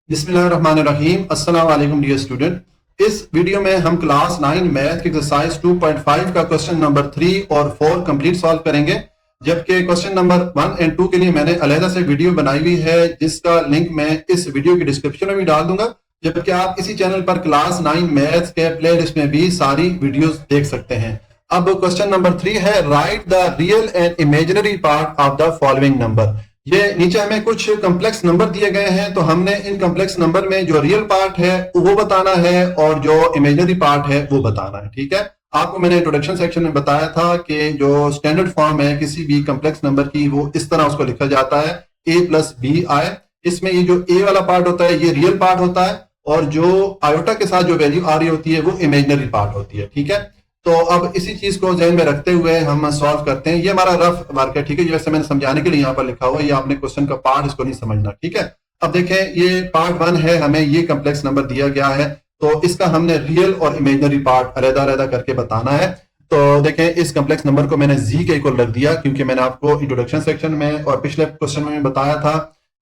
बिस्मिल्लाहिर्रहमानिर्रहीम। अस्सलाम वालेकुम डियर स्टूडेंट। इस वीडियो में हम क्लास 9 मैथ की एक्सरसाइज 2.5 का क्वेश्चन नंबर 3 और 4 कंप्लीट सॉल्व करेंगे, जबकि क्वेश्चन नंबर 1 और 2 के लिए मैंने अलहदा से वीडियो बनाई हुई है, जिसका लिंक मैं इस वीडियो की डिस्क्रिप्शन में भी डाल दूंगा। जबकि आप इसी चैनल पर क्लास 9 मैथ्स के प्ले लिस्ट में भी सारी वीडियोस देख सकते हैं। अब क्वेश्चन नंबर 3 है, right the real and imaginary part of the following number. ये नीचे हमें कुछ कॉम्प्लेक्स नंबर दिए गए हैं, तो हमने इन कॉम्प्लेक्स नंबर में जो रियल पार्ट है वो बताना है और जो इमेजिनरी पार्ट है वो बताना है। ठीक है, आपको मैंने इंट्रोडक्शन सेक्शन में बताया था कि जो स्टैंडर्ड फॉर्म है किसी भी कॉम्प्लेक्स नंबर की, वो इस तरह उसको लिखा जाता है a+b(i). इसमें ये जो a वाला पार्ट होता है ये रियल पार्ट होता है, और जो आयोटा के साथ जो वैल्यू आ रही होती है वो इमेजिनरी पार्ट होती है। ठीक है, तो अब इसी चीज को ध्यान में रखते हुए हम सॉल्व करते हैं। ये हमारा रफ वर्क है। ठीक है, वैसे मैंने समझाने के लिए यहाँ पर लिखा हुआ है, ये आपने क्वेश्चन का पार्ट इसको नहीं समझना। ठीक है, अब देखें ये पार्ट 1 है, हमें ये कॉम्प्लेक्स नंबर दिया गया है, तो इसका हमने रियल और इमेजिनरी पार्ट अलग-अलग करके बताना है। तो देखें इस कॉम्प्लेक्स नंबर को मैंने जी के इक्वल रख दिया, क्योंकि मैंने आपको इंट्रोडक्शन सेक्शन में और पिछले क्वेश्चन में बताया था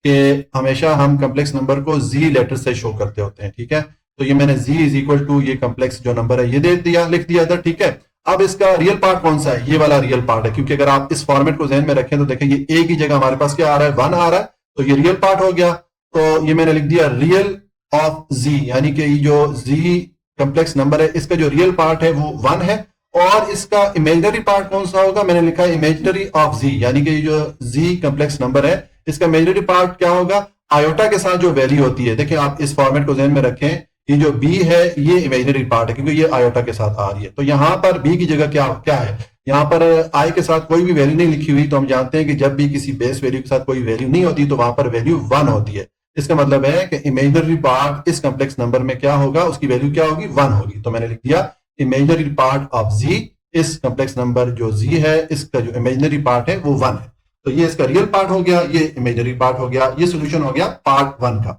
कि हमेशा हम कॉम्प्लेक्स नंबर को जी लेटर से शो करते होते हैं। ठीक है, तो ये मैंने z इज इक्वल टू ये कॉम्प्लेक्स जो नंबर है ये दे दिया, लिख दिया था। ठीक है, अब इसका रियल पार्ट कौन सा है? ये वाला रियल पार्ट है, क्योंकि अगर आप इस फॉर्मेट को ध्यान में रखें तो देखें ये a की जगह हमारे पास क्या आ रहा है, 1 आ रहा है, तो ये रियल पार्ट हो गया। तो ये मैंने लिख दिया रियल ऑफ z, यानी कि ये जो z कॉम्प्लेक्स नंबर है इसका जो रियल पार्ट है वो 1 है। और इसका इमेजिनरी पार्ट कौन सा होगा? मैंने लिखा है इमेजिनरी ऑफ z, यानी कि जो z कॉम्प्लेक्स नंबर है इसका इमेजिनरी पार्ट क्या होगा? आयोटा के साथ जो वैल्यू होती है। देखिए आप इस फॉर्मेट को ध्यान में रखें, ये जो b है ये इमेजिनरी पार्ट है, क्योंकि ये आयोटा के साथ आ रही है। तो यहां पर b की जगह क्या क्या है? यहां पर i के साथ कोई भी वैल्यू नहीं लिखी हुई, तो हम जानते हैं कि जब भी किसी बेस वैल्यू के साथ कोई वैल्यू नहीं होती तो वहां पर वैल्यू 1 होती है। इसका मतलब है कि इमेजिनरी पार्ट इस कॉम्प्लेक्स नंबर में क्या होगा, उसकी वैल्यू क्या होगी? 1 होगी। तो मैंने लिख दिया इमेजिनरी पार्ट ऑफ z, इस कॉम्प्लेक्स नंबर जो z है इसका जो इमेजिनरी पार्ट है वो 1 है। तो ये इसका रियल पार्ट हो गया, ये इमेजिनरी पार्ट हो गया। ये सोल्यूशन हो गया पार्ट 1 का।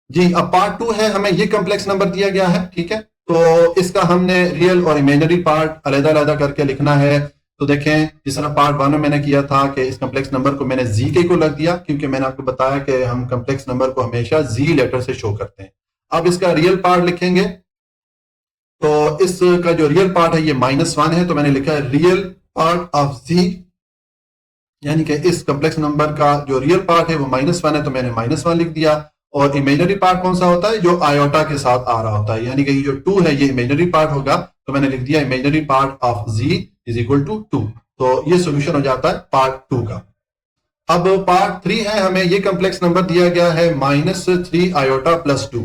जी, अब पार्ट 2 है, हमें ये कॉम्प्लेक्स नंबर दिया गया है। ठीक है, तो इसका हमने रियल और इमेजिनरी पार्ट अलग-अलग करके लिखना है। तो देखें जिस तरह पार्ट 1 में मैंने किया था कि इस कॉम्प्लेक्स नंबर को मैंने जी के को लग दिया, क्योंकि मैंने आपको बताया कि हम कॉम्प्लेक्स नंबर को हमेशा जी लेटर से शो करते हैं। अब इसका रियल पार्ट लिखेंगे, तो इसका जो रियल पार्ट है ये -1 है, तो मैंने लिखा है रियल पार्ट ऑफ जी, यानी कि इस कॉम्प्लेक्स नंबर का जो रियल पार्ट है वो -1 है, तो मैंने -1 लिख दिया। और इमेजिनरी पार्ट कौन सा होता है? जो आयोटा के साथ आ रहा होता है, यानी कि ये जो 2 है ये इमेजिनरी पार्ट होगा, तो मैंने लिख दिया imaginary part of z is equal to 2। तो ये सोल्यूशन हो जाता है पार्ट 2 का। अब पार्ट 3 है, हमें ये कॉम्प्लेक्स नंबर दिया गया है -3 आयोटा प्लस 2।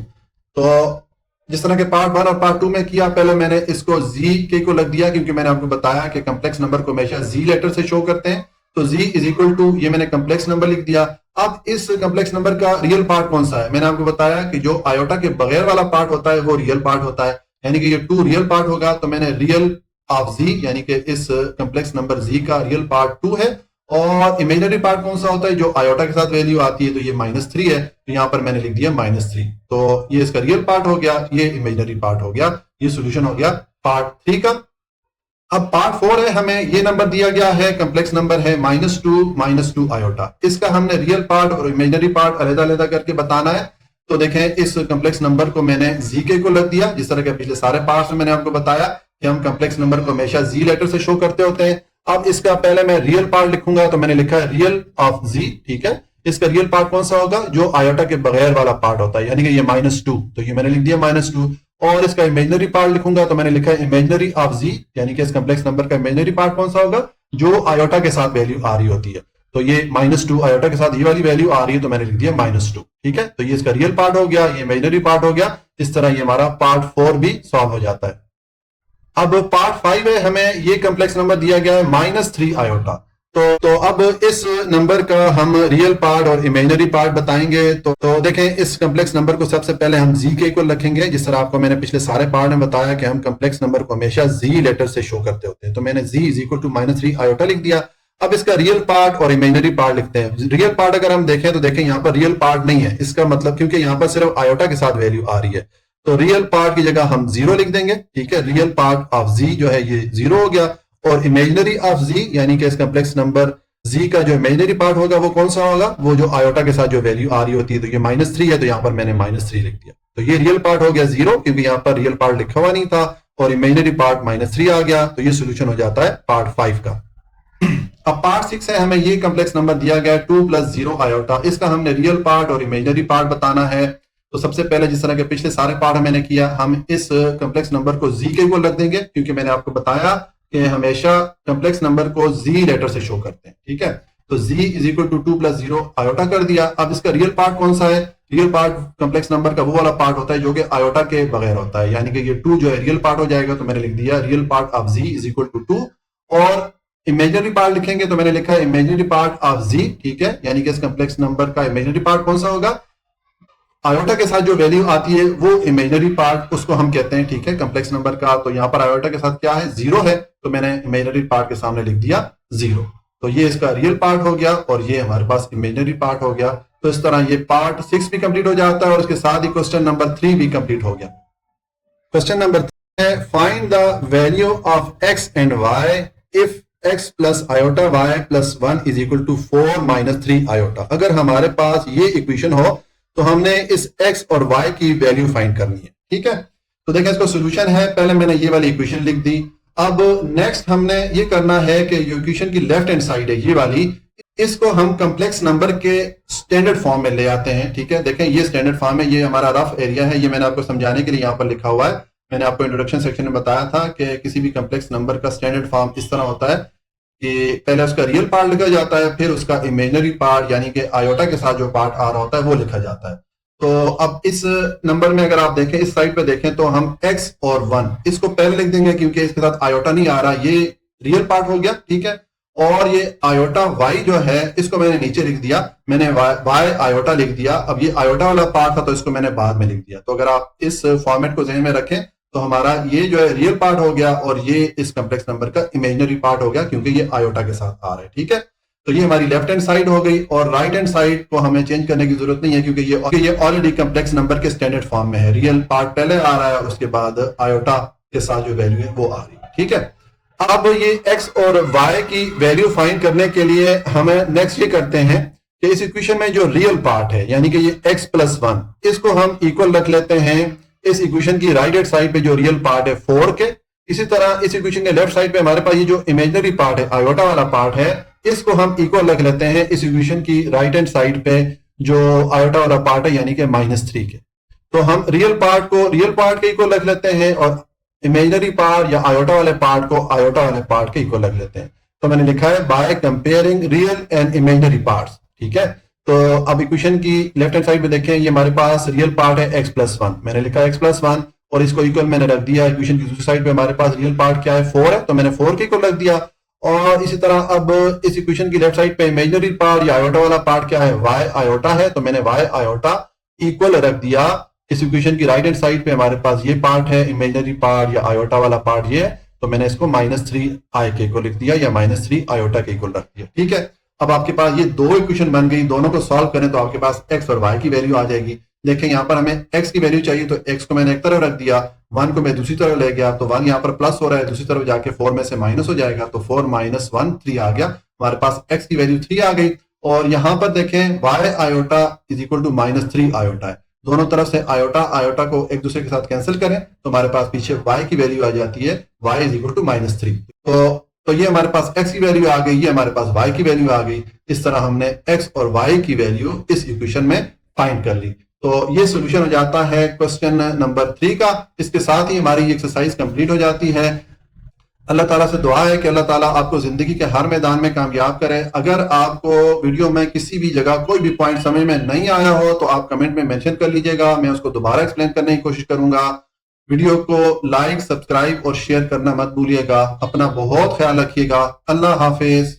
तो जिस तरह के पार्ट 1 और पार्ट 2 में किया, पहले मैंने इसको z के को लग दिया, क्योंकि मैंने आपको बताया कि कॉम्प्लेक्स नंबर को हमेशा z लेटर से शो करते हैं। तो z इज इक्वल टू ये मैंने कॉम्प्लेक्स नंबर लिख दिया। अब इस कॉम्प्लेक्स नंबर का रियल पार्ट कौन सा है? मैंने आपको बताया कि जो आयोटा के बगैर वाला पार्ट होता है वो रियल पार्ट होता है, यानी कि ये 2 रियल पार्ट होगा। तो मैंने रियल ऑफ z, यानी कि इस कॉम्प्लेक्स नंबर z का रियल पार्ट 2 है। और इमेजिनरी पार्ट कौन सा होता है? जो आयोटा के साथ वैल्यू आती है, तो ये -3 है, तो यहां पर मैंने लिख दिया -3। तो ये इसका रियल पार्ट हो गया, ये इमेजिनरी पार्ट हो गया। ये सोल्यूशन हो गया पार्ट 3 का। अब पार्ट 4 है, हमें ये नंबर दिया गया है, कॉम्प्लेक्स नंबर है -2 आयोटा। इसका हमने रियल पार्ट और इमेजिनरी पार्ट अलग-अलग करके बताना है। तो देखें इस कॉम्प्लेक्स नंबर को मैंने जी के को लग दिया, जिस तरह के पिछले सारे पार्ट्स में मैंने आपको बताया कि हम कॉम्प्लेक्स नंबर को हमेशा जी लेटर से शो करते होते हैं। अब इसका पहले मैं रियल पार्ट लिखूंगा, तो मैंने लिखा है रियल ऑफ जी। ठीक है, इसका रियल पार्ट कौन सा होगा? जो आयोटा के बगैर वाला पार्ट होता है, यानी कि ये -2, तो ये मैंने लिख दिया -2। और इसका इमेजिनरी पार्ट लिखूंगा, तो मैंने लिखा है इमेजिनरी ऑफ जी, यानी कि इस कॉम्प्लेक्स नंबर का इमेजिनरी पार्ट कौन सा होगा? जो आयोटा के साथ वैल्यू आ रही होती है। तो ये -2 आयोटा के साथ ये वाली वैल्यू आ रही है, तो मैंने लिख दिया -2। ठीक है, तो ये इसका रियल पार्ट हो गया, ये इमेजिनरी पार्ट हो गया। इस तरह ये हमारा पार्ट 4 भी सॉल्व हो जाता है। अब पार्ट 5 है, हमें ये कॉम्प्लेक्स नंबर दिया गया है -3 आयोटा। तो अब इस नंबर का हम रियल पार्ट और इमेजिनरी पार्ट बताएंगे। तो देखें इस कॉम्प्लेक्स नंबर को सबसे पहले हम जी के इक्वल रखेंगे, जिस तरह आपको मैंने पिछले सारे पार्ट में बताया कि हम कॉम्प्लेक्स नंबर को हमेशा जी लेटर से शो करते होते हैं। तो मैंने जी इज इक्वल टू -3 आयोटा लिख दिया। अब इसका रियल पार्ट और इमेजिनरी पार्ट लिखते हैं। रियल पार्ट अगर हम देखें तो देखें यहाँ पर रियल पार्ट नहीं है, इसका मतलब क्योंकि यहाँ पर सिर्फ आयोटा के साथ वैल्यू आ रही है, तो रियल पार्ट की जगह हम 0 लिख देंगे। ठीक है, रियल पार्ट ऑफ जी जो है ये 0 हो गया। और इमेजिनरी ऑफ जी, यानी कि इस कॉम्प्लेक्स नंबर जी का जो इमेजिनरी पार्ट होगा वो कौन सा होगा, वो जो आयोटा के साथ जो वैल्यू आ रही होती है, तो ये -3 है, तो यहाँ पर मैंने -3 लिख दिया। तो ये रियल पार्ट हो गया 0, क्योंकि यहाँ पर रियल पार्ट लिखा हुआ नहीं था, और इमेजिनरी पार्ट -3 आ गया, तो ये सोल्यूशन हो जाता है पार्ट 5 का। अब पार्ट 6 है, हमें ये कॉम्प्लेक्स नंबर दिया गया 2 + 0 आयोटा, इसका हमने रियल पार्ट और इमेजिनरी पार्ट बताना है। तो सबसे पहले जिस तरह के पिछले सारे पार्ट मैंने किया, हम इस कॉम्प्लेक्स नंबर को जी के इक्वल रख देंगे, क्योंकि मैंने आपको बताया कि हमेशा कॉम्प्लेक्स नंबर को जी लेटर से शो करते हैं, ठीक है। तो z = 2 + 0 आयोटा कर दिया। अब इसका रियल पार्ट कौन सा है, रियल पार्ट कॉम्प्लेक्स नंबर का वो वाला पार्ट होता है जो कि आयोटा के बगैर होता है, यानी कि ये 2 जो है रियल पार्ट हो जाएगा, तो मैंने लिख दिया रियल पार्ट ऑफ z = 2, और इमेजिनरी पार्ट लिखेंगे तो मैंने लिखा है इमेजिनरी पार्ट ऑफ z, ठीक है, यानी कि इस कॉम्प्लेक्स नंबर का इमेजिनरी पार्ट कौन सा होगा, आयोटा के साथ जो वैल्यू आती है वो इमेजिनरी पार्ट उसको हम कहते हैं, ठीक है, कॉम्प्लेक्स नंबर का। तो यहाँ पर आयोटा के साथ क्या है, 0 है, तो मैंने इमेजिनरी पार्ट के सामने लिख दिया 0। तो ये इसका रियल पार्ट हो गया, और ये हमारे पास इमेजिनरी पार्ट हो गया। तो इस तरह ये पार्ट 6 भी कंप्लीट हो जाता है, और उसके साथ ही क्वेश्चन नंबर 3 भी कंप्लीट हो गया। क्वेश्चन नंबर 3 है, find the value of x and y if x + iota y + 1 = 4 - 3 iota. अगर हमारे पास ये इक्वेशन हो तो हमने इस x और y की वैल्यू फाइंड करनी है, ठीक है। तो देखें इसका सॉल्यूशन है, पहले मैंने ये वाली इक्वेशन लिख दी। अब नेक्स्ट हमने ये करना है कि इक्वेशन की लेफ्ट हैंड साइड है ये वाली, इसको हम कॉम्प्लेक्स नंबर के स्टैंडर्ड फॉर्म में ले आते हैं, ठीक है। देखें ये स्टैंडर्ड फॉर्म है, ये हमारा रफ एरिया है, ये मैंने आपको समझाने के लिए यहाँ पर लिखा हुआ है। मैंने आपको इंट्रोडक्शन सेक्शन में बताया था कि किसी भी कॉम्प्लेक्स नंबर का स्टैंडर्ड फॉर्म इस तरह होता है कि पहले उसका रियल पार्ट लिखा जाता है, फिर उसका इमेजिनरी पार्ट यानी कि आयोटा के साथ जो पार्ट आ रहा होता है वो लिखा जाता है। तो अब इस नंबर में अगर आप देखें, इस साइड पे देखें, तो हम x और 1 इसको पहले लिख देंगे, क्योंकि इसके साथ आयोटा नहीं आ रहा, ये रियल पार्ट हो गया, ठीक है। और ये आयोटा y जो है इसको मैंने नीचे लिख दिया, मैंने y आयोटा लिख दिया। अब ये आयोटा वाला पार्ट था तो इसको मैंने बाद में लिख दिया। तो अगर आप इस फॉर्मेट को ज़हन में रखें तो हमारा ये जो है रियल पार्ट हो गया, और ये इस कॉम्प्लेक्स नंबर का इमेजिनरी पार्ट हो गया, क्योंकि ये आयोटा के साथ आ रहा है, ठीक है। तो ये हमारी लेफ्ट हैंड साइड हो गई, और राइट हैंड साइड को हमें चेंज करने की जरूरत नहीं है, क्योंकि ये ऑलरेडी कॉम्प्लेक्स नंबर के स्टैंडर्ड फॉर्म में है। रियल पार्ट पहले आ रहा है, उसके बाद आयोटा के साथ जो वैल्यू है वो आ रही है, ठीक है। अब ये x और y की वैल्यू फाइंड करने के लिए हमें नेक्स्ट ये करते हैं कि इस इक्वेशन में जो रियल पार्ट है यानी कि ये x + 1 इसको हम इक्वल रख लेते हैं इस इक्वेशन की राइट हैंड साइड पे जो रियल पार्ट है 4 के। इसी तरह इस इक्वेशन के लेफ्ट साइड पे हमारे पास ये जो इमेजिनरी पार्ट है आयोटा वाला पार्ट है, इसको हम इक्वल रख लेते हैं इस इक्वेशन की राइट हैंड साइड पे जो आयोटा वाला पार्ट है यानी कि -3 के। तो हम रियल पार्ट को रियल पार्ट के इक्वल रख लेते हैं, और इमेजिनरी पार्ट या आयोटा वाले पार्ट को आयोटा वाले पार्ट के इक्वल रख लेते हैं। तो मैंने लिखा है by comparing real and imaginary parts, ठीक है। तो अब इक्वेशन की लेफ्ट हैंड साइड पे देखें, ये हमारे पास रियल पार्ट है x + 1, मैंने लिखा है x + 1 और इसको इक्वल मैंने रख दिया। इक्वेशन की दूसरी साइड पे हमारे पास रियल पार्ट क्या है 4 है, तो मैंने 4 के इक्वल रख दिया। और इसी तरह अब इस इक्वेशन की लेफ्ट साइड पे इमेजिनरी पार्ट या आयोटा वाला पार्ट क्या है y आयोटा है, तो मैंने y आयोटा इक्वल रख दिया। इस इक्वेशन की राइट हैंड साइड पे हमारे पास ये पार्ट है इमेजिनरी पार्ट या आयोटा वाला पार्ट ये है, तो मैंने इसको -3 i के इक्वल लिख दिया या -3 आयोटा के इक्वल रख दिया, ठीक है। अब आपके पास ये दो इक्वेशन बन गई, दोनों को सॉल्व करें तो आपके पास x और y की वैल्यू आ जाएगी। देखें यहाँ पर हमें x की वैल्यू चाहिए, तो x को मैंने एक तरफ रख दिया, 1 को मैं दूसरी तरफ ले गया, तो 1 यहाँ पर प्लस हो रहा है, दूसरी तरफ जाके 4 में से माइनस हो जाएगा, तो 4 - 1 3 आ गया। हमारे पास x की वैल्यू 3 आ गई। और यहाँ पर देखें y आयोटा = -3 आयोटा है, दोनों तरफ से आयोटा आयोटा को एक दूसरे के साथ कैंसिल करें तो हमारे पास पीछे y की वैल्यू आ जाती है y = -3। तो ये हमारे पास x की वैल्यू आ गई, ये हमारे पास y की वैल्यू आ गई। इस तरह हमने x और y की वैल्यू इस इक्वेशन में फाइंड कर ली। तो ये सोल्यूशन हो जाता है क्वेश्चन नंबर 3 का। इसके साथ ही हमारी एक्सरसाइज कंप्लीट हो जाती है। अल्लाह ताला से दुआ है कि अल्लाह ताला आपको जिंदगी के हर मैदान में कामयाब करे। अगर आपको वीडियो में किसी भी जगह कोई भी पॉइंट समझ में नहीं आया हो तो आप कमेंट में मेंशन कर लीजिएगा, मैं उसको दोबारा एक्सप्लेन करने की कोशिश करूंगा। वीडियो को लाइक, सब्सक्राइब और शेयर करना मत भूलिएगा। अपना बहुत ख्याल रखिएगा। अल्लाह हाफिज।